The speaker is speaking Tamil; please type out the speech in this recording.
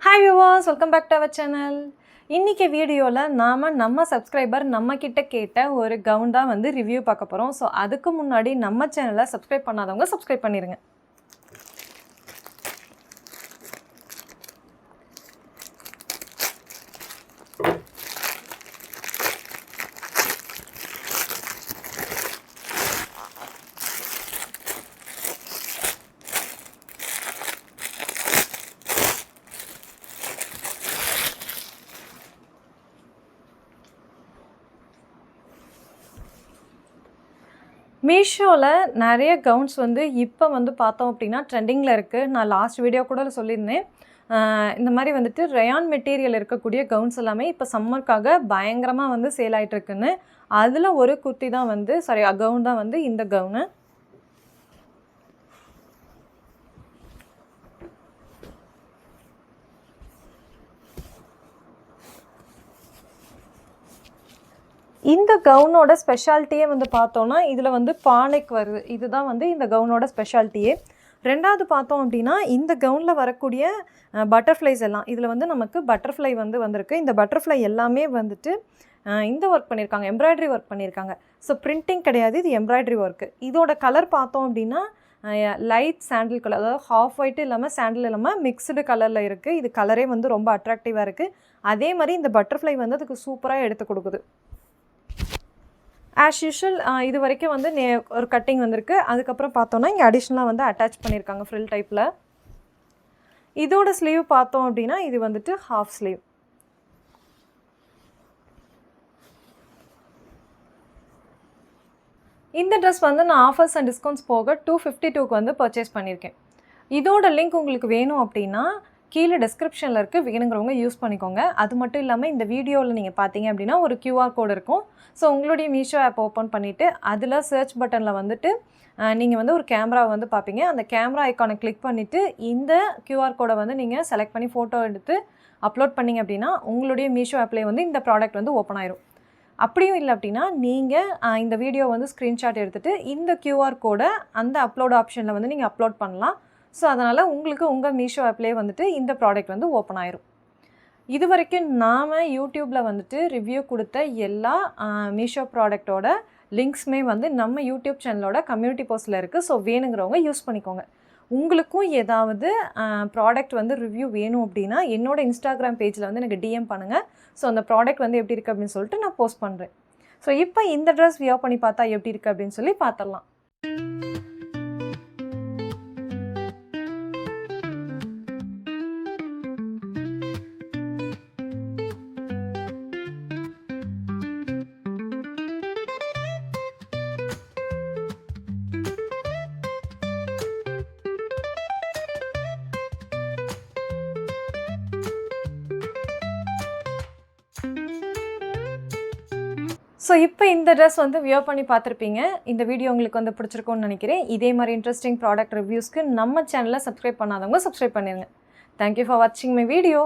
Hi viewers, welcome back to our channel. இன்னைக்கு வீடியோல நம்ம சப்ஸ்கிரைபர் நம்ம கிட்ட கேட்ட ஒரு கவுன் தான் வந்து ரிவ்யூ பார்க்க போறோம். சோ அதுக்கு முன்னாடி நம்ம சேனலை சப்ஸ்கிரைப் பண்ணாதவங்க சப்ஸ்கிரைப் பண்ணிருங்க. மீஷோல நிறைய கவுன்ஸ் வந்து இப்போ வந்து பார்த்தோம் அப்படின்னா ட்ரெண்டிங்கில் இருக்குது. நான் லாஸ்ட் வீடியோ கூட சொல்லியிருந்தேன். இந்த மாதிரி வந்துட்டு ரயான் மெட்டீரியல் இருக்கக்கூடிய கவுன்ஸ் எல்லாமே இப்போ சம்மருக்காக பயங்கரமாக வந்து சேல் ஆகிட்டுருக்குன்னு. அதில் ஒரு குர்த்தி தான் வந்து கவுன் தான் வந்து இந்த கவுனு. இந்த கவுனோட ஸ்பெஷாலிட்டியே வந்து பார்த்தோன்னா இதில் வந்து பானைக்கு வருது. இதுதான் வந்து இந்த கவுனோட ஸ்பெஷாலிட்டியே. ரெண்டாவது பார்த்தோம் அப்படின்னா இந்த கவுனில் வரக்கூடிய பட்டர்ஃப்ளைஸ் எல்லாம் இதில் வந்து நமக்கு பட்டர்ஃப்ளை வந்து வந்திருக்கு. இந்த பட்டர்ஃப்ளை எல்லாமே வந்துட்டு இந்த ஒர்க் பண்ணியிருக்காங்க, எம்ப்ராய்டரி ஒர்க் பண்ணியிருக்காங்க. ஸோ பிரிண்டிங் கிடையாது, இது எம்ப்ராய்டரி ஒர்க்கு. இதோட கலர் பார்த்தோம் அப்படின்னா லைட் சாண்டில் கலர், அதாவது ஹாஃப் ஒயிட்டு இல்லாமல் சாண்டில் இல்லாமல் மிக்ஸ்டு கலரில் இருக்குது. இது கலரே வந்து ரொம்ப அட்ராக்டிவாக இருக்குது. அதே மாதிரி இந்த பட்டர்ஃப்ளை வந்து அதுக்கு சூப்பராக எடுத்து கொடுக்குது. ஆஸ் யூஷுவல் இது வரைக்கும் வந்து ஒரு கட்டிங் வந்திருக்கு. அதுக்கப்புறம் பார்த்தோன்னா இங்கே அடிஷ்னலாக வந்து அட்டாச் பண்ணியிருக்காங்க ஃப்ரில் டைப்பில். இதோட ஸ்லீவ் பார்த்தோம் அப்படின்னா இது வந்துட்டு ஹாஃப் ஸ்லீவ். இந்த ட்ரெஸ் வந்து நான் ஆஃபர்ஸ் அண்ட் டிஸ்கவுண்ட்ஸ் போக 252க்கு வந்து பர்ச்சேஸ் பண்ணியிருக்கேன். இதோட லிங்க் உங்களுக்கு வேணும் அப்படின்னா கீழே டிஸ்கிரிப்ஷனில் இருக்குது, வேணுங்கிறவங்க யூஸ் பண்ணிக்கோங்க. அது மட்டும் இல்லாமல் இந்த வீடியோவில் நீங்கள் பார்த்தீங்க அப்படின்னா ஒரு QR கோடு இருக்கும். ஸோ உங்களுடைய மீஷோ ஆப் ஓப்பன் பண்ணிவிட்டு அதில் சர்ச் பட்டனில் வந்துட்டு நீங்கள் வந்து ஒரு கேமராவை வந்து பார்ப்பீங்க. அந்த கேமரா ஐக்கானை கிளிக் பண்ணிவிட்டு இந்த QR கோடை வந்து நீங்கள் செலக்ட் பண்ணி ஃபோட்டோ எடுத்து அப்லோட் பண்ணிங்க அப்படின்னா உங்களுடைய மீஷோ ஆப்லேயே வந்து இந்த ப்ராடக்ட் வந்து ஓப்பன் ஆயிரும். அப்படியும் இல்லை அப்படின்னா நீங்கள் இந்த வீடியோ வந்து ஸ்க்ரீன்ஷாட் எடுத்துகிட்டு இந்த QR கோடை அந்த அப்லோட் ஆப்ஷனில் வந்து நீங்கள் அப்லோட் பண்ணலாம். ஸோ அதனால் உங்களுக்கு உங்கள் மீஷோ ஆப்லேயே வந்துட்டு இந்த ப்ராடக்ட் வந்து ஓப்பன் ஆயிரும். இது வரைக்கும் நாம் யூடியூப்பில் வந்துட்டு ரிவ்யூ கொடுத்த எல்லா மீஷோ ப்ராடக்டோட லிங்க்ஸுமே வந்து நம்ம யூடியூப் சேனலோட கம்யூனிட்டி போஸ்ட்டில் இருக்குது. ஸோ வேணுங்கிறவங்க யூஸ் பண்ணிக்கோங்க. உங்களுக்கும் ஏதாவது ப்ராடக்ட் வந்து ரிவ்யூ வேணும் அப்படின்னா என்னோடய இன்ஸ்டாகிராம் பேஜில் வந்து எனக்கு டிஎம் பண்ணுங்கள். ஸோ அந்த ப்ராடக்ட் வந்து எப்படி இருக்குது அப்படின்னு சொல்லிட்டு நான் போஸ்ட் பண்ணுறேன். ஸோ இப்போ இந்த ட்ரெஸ் வியர் பண்ணி பார்த்தா எப்படி இருக்குது அப்படின்னு சொல்லி பார்த்துடலாம். ஸோ இப்போ இந்த ட்ரெஸ் வந்து வியர் பண்ணி பார்த்துருப்பீங்க. இந்த வீடியோ உங்களுக்கு வந்து பிடிச்சிருக்கும்னு நினைக்கிறேன். இதே மாதிரி இன்ட்ரெஸ்டிங் ப்ராடக்ட் ரிவ்யூஸ்க்கு நம்ம சேனலை சப்ஸ்கிரைப் பண்ணாதவங்க சப்ஸ்கிரைப் பண்ணிடுங்க. தேங்க்யூ ஃபார் வாட்சிங் மை வீடியோ.